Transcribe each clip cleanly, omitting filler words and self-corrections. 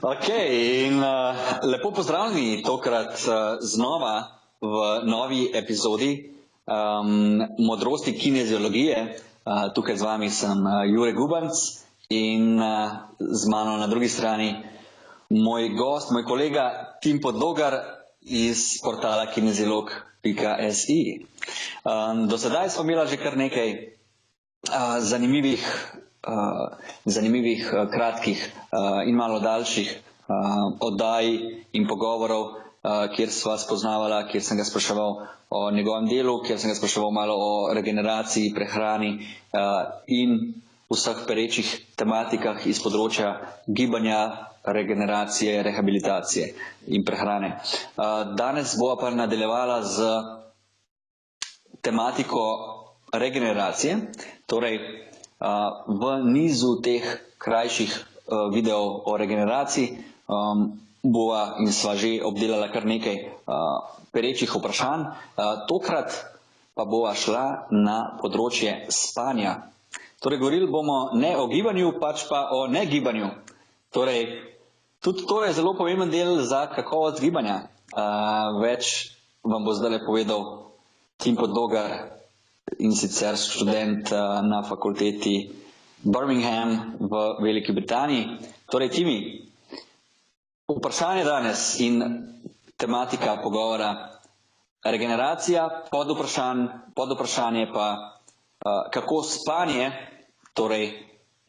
Ok, in lepo pozdravljeni tokrat znova v novi epizodi Modrosti kineziologije. Tukaj z vami sem Jure Gubanc in z mano na drugi strani moj gost, moj kolega Tim Podlogar iz portala kineziolog.si. Do sedaj smo imeli že kar nekaj zanimivih, kratkih in malo daljših oddaj in pogovorov, kjer sva spoznavala, kjer sem ga spraševal o njegovem delu, kjer sem ga spraševal malo o regeneraciji, prehrani in vseh perečih tematikah iz področja gibanja, regeneracije, rehabilitacije in prehrane. Danes bova pa nadaljevala z tematiko regeneracije, torej v nizu teh krajših videov o regeneraciji bova in sva že obdelala kar nekaj perečih vprašanj. Tokrat pa bova šla na področje spanja. Torej, govorili bomo ne o gibanju, pač pa o negibanju. Torej, tudi to je zelo pomemben del za kakovost gibanja. Več vam bo zdaj povedal Tim Podlogar, in sicer študent na fakulteti Birmingham v Veliki Britaniji. Torej, Timi, vprašanje danes in tematika pogovora regeneracija, podvprašanje pa kako spanje, torej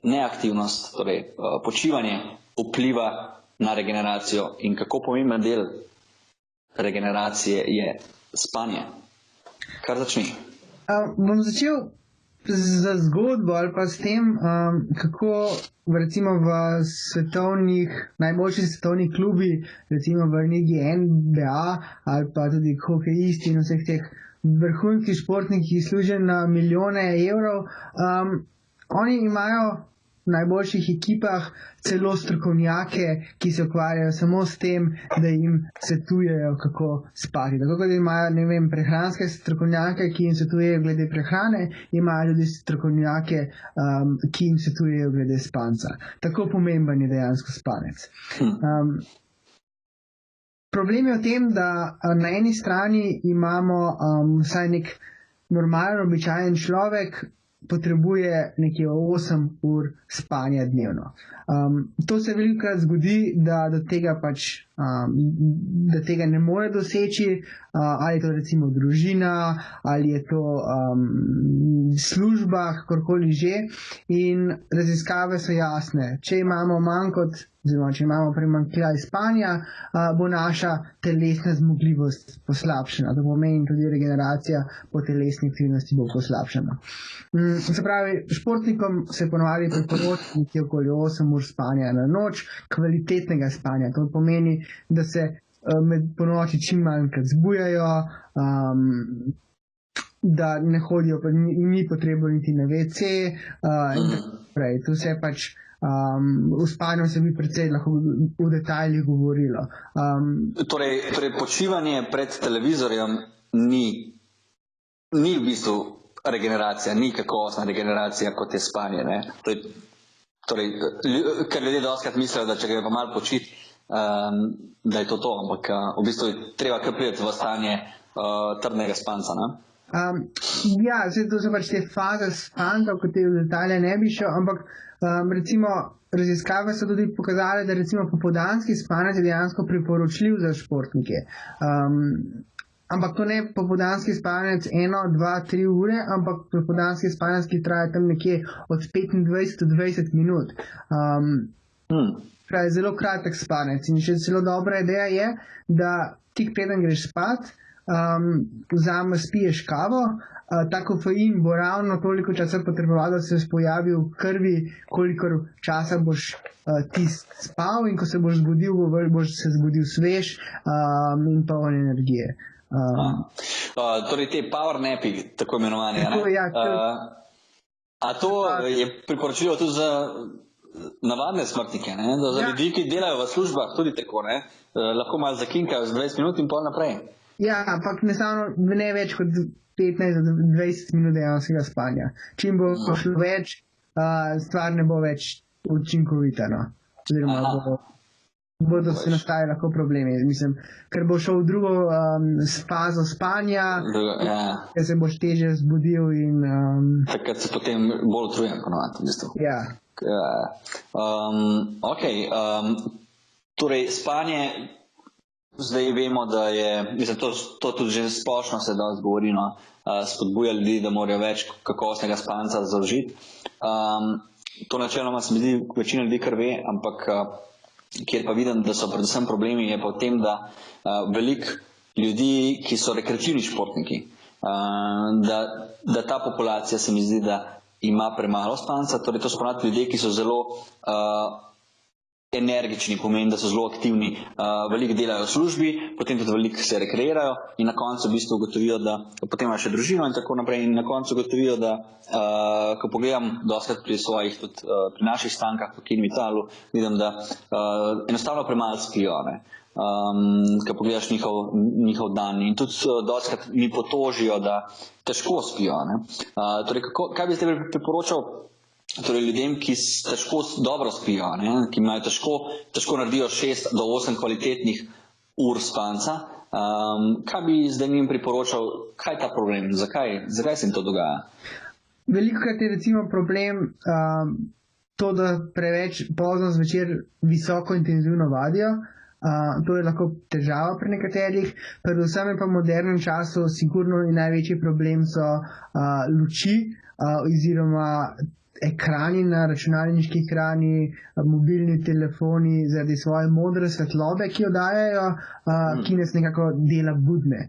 neaktivnost, torej počivanje vpliva na regeneracijo in kako pomemben del regeneracije je spanje. Kar začni. Bom začel z zgodbo ali pa s tem, kako recimo v najboljših svetovnih klubih, recimo v ligi NBA ali pa tudi hokejisti in vseh teh vrhunskih športnikih, ki služijo na milijone evrov, oni imajo v najboljših ekipah celo strokovnjake, ki se ukvarjajo samo s tem, da jim svetujejo, kako spati. Tako kot imajo, prehranske strokovnjake, ki jim svetujejo glede prehrane, imajo tudi strokovnjake, ki jim svetujejo glede spanca. Tako pomemben je dejansko spanec. Problem je v tem, da na eni strani imamo vsaj nek normalen, običajen človek, potrebuje nekje 8 ur spanja dnevno. To se velikokrat zgodi, da do tega da tega ne more doseči, ali je to recimo družina, ali je to služba, kakorkoli že. In raziskave so jasne. Če imamo če imamo primanjkljaj spanja, bo naša telesna zmogljivost poslabšana. To pomeni tudi regeneracija po telesni aktivnosti bo poslabšana. Se pravi, športnikom se ponovadi priporoča nekje okoli 8 ur spanja na noč, kvalitetnega spanja. To pomeni, da se ponoči čim manjkrat zbujajo, da ne hodijo, ni potrebno niti na WC in tako naprej. To vse pač v spanju se bi precej lahko v detajlih govorilo. Torej, počivanje pred televizorjem ni v bistvu regeneracija, ni kakovostna regeneracija, kot je spanje, ne? Torej, ker ljudje dostikrat mislijo, da če gre pa malo počiti, da je to, ampak v bistvu je treba kar priti v stanje trdnega spanca, ne? Ja, to so pač te faze spanca, v katere detalje ne bi šel, ampak recimo raziskave so tudi pokazale, da recimo popoldanski spanec je dejansko priporočljiv za športnike. Ampak to ne popoldanski spanec 1, 2, 3 ure, ampak popoldanski spanec, ki traja tam nekje od 25 do 20 minut. Pravi, zelo kratek spanec. In še zelo dobra ideja je, da tik preden greš spat, spiješ kavo, ta kofein bo ravno toliko časa potreboval, da se pojavi v krvi, kolikor časa boš ti spal, in ko se boš zbudil, boš se zbudil svež in poln energije. Torej te power napi, tako imenovane. A to je priporočljivo tudi za navadne smrtnike, ne? Za ljudi, ki delajo v službah, tudi tako, ne? Lahko malo zakinkajo z 20 minut in pol naprej. Ja, ampak ne več kot 15 do 20 minut dejanskega spanja. Čim bo šlo več, stvar ne bo več učinkovita. No. bodo se nastajali lahko problemi. Mislim, ker bo šel v drugo fazo spanja, ker se boš teže zbudil in... Takrat se potem bolj utrujen, ponovadi, v bistvu. Ja. Torej, spanje, zdaj vemo, da je, mislim, to tudi že splošno se dosti govori, no, spodbuja ljudi, da morajo več kakovostnega spanca zaužiti. To načeloma se mi zdi, večina ljudi kar ve, ampak kjer pa vidim, da so predvsem problemi, je pa v tem, da veliko ljudi, ki so rekreativni športniki, da ta populacija se mi zdi, da ima premalo spanca, torej to so ponavadi ljudje, ki so zelo energični, pomeni, da so zelo aktivni, veliko delajo v službi, potem tudi veliko se rekreirajo in na koncu v bistvu ugotovijo, da potem imajo še družino in tako naprej in na koncu ugotovijo, da ko pogledam dostakrat pri svojih, tudi pri naših stankah po Kinu Italu, vidim, da enostavno premalo spijo, ne. Ko pogledaš njihov dan in tudi dostakrat mi potožijo, da težko spijo, ne. Torej, kaj bi zdaj priporočal torej ljudem, ki težko dobro spijo, ne, ki imajo težko naredijo 6 do 8 kvalitetnih ur spanca, kaj bi zdaj njim priporočal, kaj je ta problem, zakaj se jim to dogaja? Velikokrat je recimo problem to, da preveč pozno zvečer visoko intenzivno vadijo. To je lahko težava pri nekaterih, predvsem je pa v modernem času sigurno in največji problem so luči oziroma ekrani na računalniški ekrani, mobilni telefoni zaradi svoje modre svetlobe, ki jo dajajo, ki nas nekako dela budne.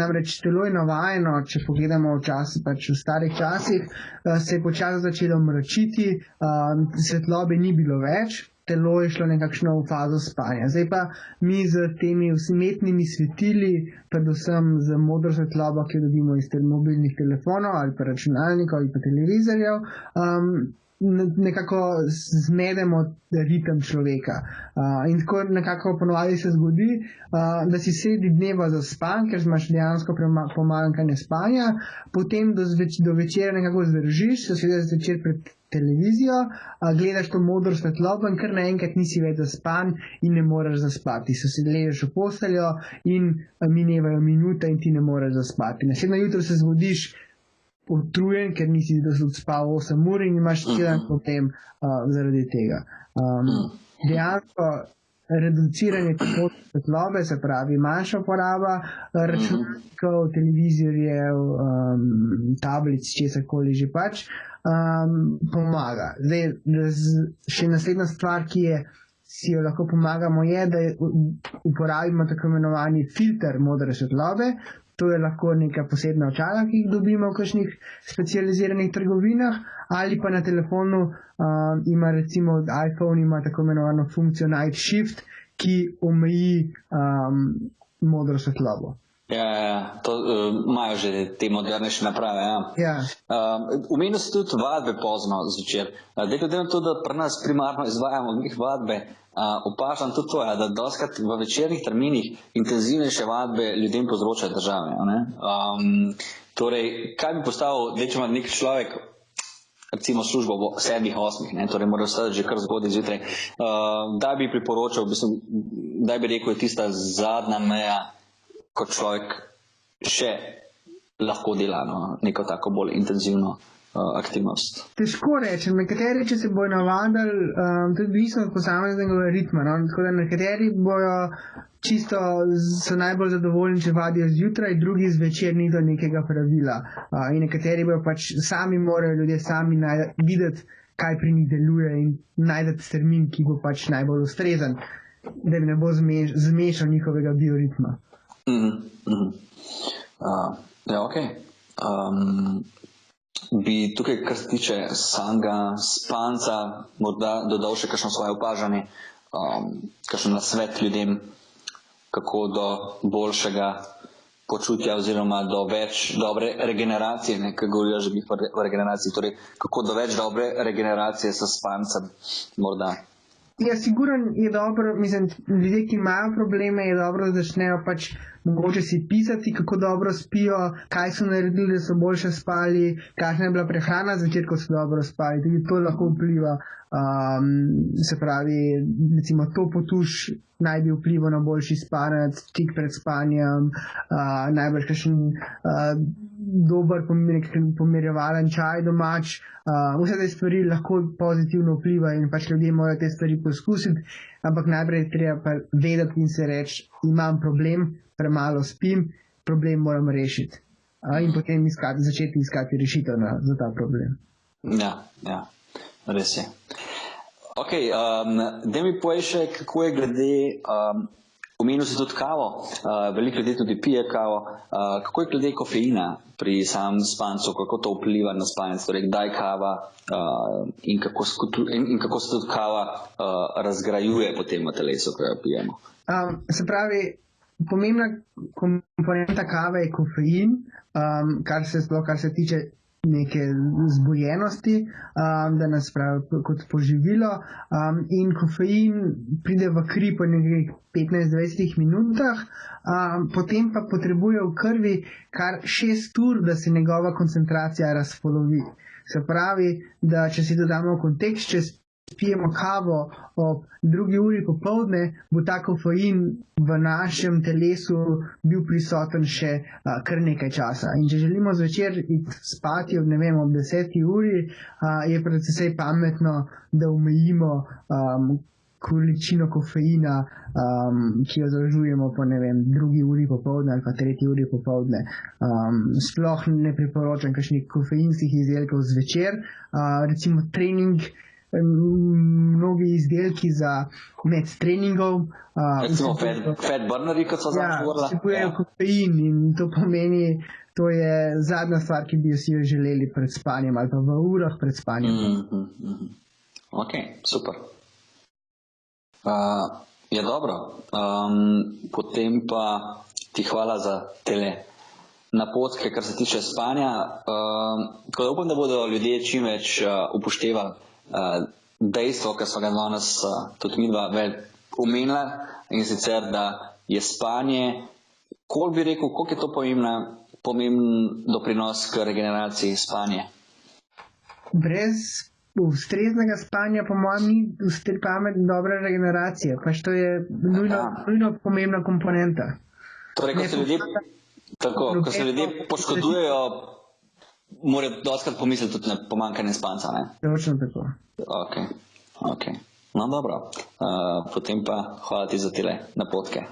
Namreč telo je navajeno, če pogledamo v starih časih, se je počasi začelo mračiti, svetlobe ni bilo več, telo je šlo nekakšno v fazo spanja. Zdaj pa mi z temi umetnimi svetili, predvsem z modro svetlobo, ki jo dobimo iz mobilnih telefonov ali pa računalnikov ali pa televizorjev, nekako zmedemo ritem človeka. In tako nekako ponovadi se zgodi, da si sredi dneva zaspan, ker imaš dejansko pomanjkanje spanja, potem do večera nekako zdržiš, se sedaj zvečer pred televizijo, gledaš to modro svetlobo in kar naenkrat nisi več zaspan in ne moreš zaspati. Se ležeš v posteljo in minevajo minute in ti ne moreš zaspati. Naslednjo jutro se zbudiš utrujen, ker nisi spal 8 ur in imaš cel problem zaradi tega. Dejansko reduciranje svetlobe, se pravi manjša poraba računalnikov, televizorjev, tablic, česarkoli že pač, pomaga. Zdaj, še naslednja stvar, si jo lahko pomagamo, je, da uporabimo tako imenovani filter modre svetlobe. To je lahko neka posebna očala, ki jih dobimo v kakšnih specializiranih trgovinah, ali pa na telefonu ima recimo iPhone ima tako imenovano funkcijo Night Shift, ki omeji modro svetlobo. To imajo že te modernejše naprave. Omenil si tudi vadbe pozno zvečer. Glede na to, da pri nas primarno izvajamo vadbe, opažam tudi to, da dostakrat v večernih terminih intenzivnejše vadbe ljudem povzročajo težave. Torej, kaj bi postavil, če ima nek človek recimo službo v 7-8, torej mora vstati že kar zgodaj zjutraj, da bi priporočal, da bi rekel, je tista zadnja meja, kot človek še lahko dela neko tako bolj intenzivno aktivnost. Težko rečem, nekateri, če se bojo navadili, tudi odvisno od posameznega ritma. Tako da nekateri bojo čisto so najbolj zadovoljni, če vadijo zjutraj, drugi zvečer ni do nekega pravila. In nekateri bojo pač morajo ljudje sami videti, kaj pri njih deluje in najdeti termin, ki bo pač najbolj ustrezen, da ne bo zmešal njihovega bioritma. Bi tukaj, kar se tiče samega spanca, morda dodal še kakšno svoje opažanje, kakšen nasvet ljudem, kako do boljšega počutja oziroma do več dobre regeneracije, kaj govorijo že o regeneraciji, torej kako do več dobre regeneracije s spancem morda. Ja, sigurno je dobro, mislim, ljudje, ki imajo probleme, je dobro, da začnejo pač mogoče si pisati, kako dobro spijo, kaj so naredili, da so boljše spali, kakšna je bila prehrana zvečer, ko so dobro spali. Tudi to lahko vpliva, se pravi, recimo to potuš naj bi vplival na boljši spanec, tik pred spanjem, najbrž kakšen dober pomirjevalen čaj domač. Vse te stvari lahko pozitivno vplivajo in pač ljudje morajo te stvari poskusiti, ampak najprej treba pa vedeti in se reči, imam problem, premalo spim, problem moram rešiti. In potem začeti iskati rešitev za ta problem. Ja, res je. Ok, da mi povej še, kako je glede, omenil si tudi kavo, veliko ljudi tudi pije kavo, kako je glede kofeina pri samem spancu, kako to vpliva na spanec, torej kdaj kava in kako se tudi kava razgrajuje potem v telesu, ko jo pijemo. Se pravi, pomembna komponenta kave je kofein, kar se tiče neke zbujenosti, da nas pravi kot poživilo, in kofein pride v kri po nekaj 15-20 minutah, potem pa potrebuje v krvi kar 6 ur, da se njegova koncentracija razpolovi. Se pravi, da če si dodamo v kontekst, če pijemo kavo ob 2 uri popoldne, bo ta kofein v našem telesu bil prisoten še kar nekaj časa. In če želimo zvečer iti spati ob 10 uri, je predvsej pametno, da omejimo količino kofeina, ki jo zaužijemo po 2 uri popoldne ali pa 3 uri popoldne. Sploh ne priporočam kakšnih kofeinskih izdelkov zvečer, recimo trening, mnogi izdelki za med treningov. Recimo fat burneri, kot so govorila. Vsebujejo kofein in to pomeni, to je zadnja stvar, ki bi si jo želeli pred spanjem ali pa v urah pred spanjem. Ok, super. Je dobro. Potem pa ti hvala za tele napotke, kar se tiče spanja. Tako da upam, da bodo ljudje čim več upoštevali dejstvo, kar smo ga danes tudi midva omenila, in sicer, da je spanje, koliko bi rekel, koliko je to pomemben doprinos k regeneraciji spanje? Brez ustreznega spanja, po mojem, ni pametna dobra regeneracija, pač to je nujno pomembna komponenta. Torej, ko se ljudje poškodujejo, morajo dostakrat pomisliti tudi na pomanjkanje spanca, ne? Točno tako. Ok. No dobro. Potem pa hvala ti za tele napotke.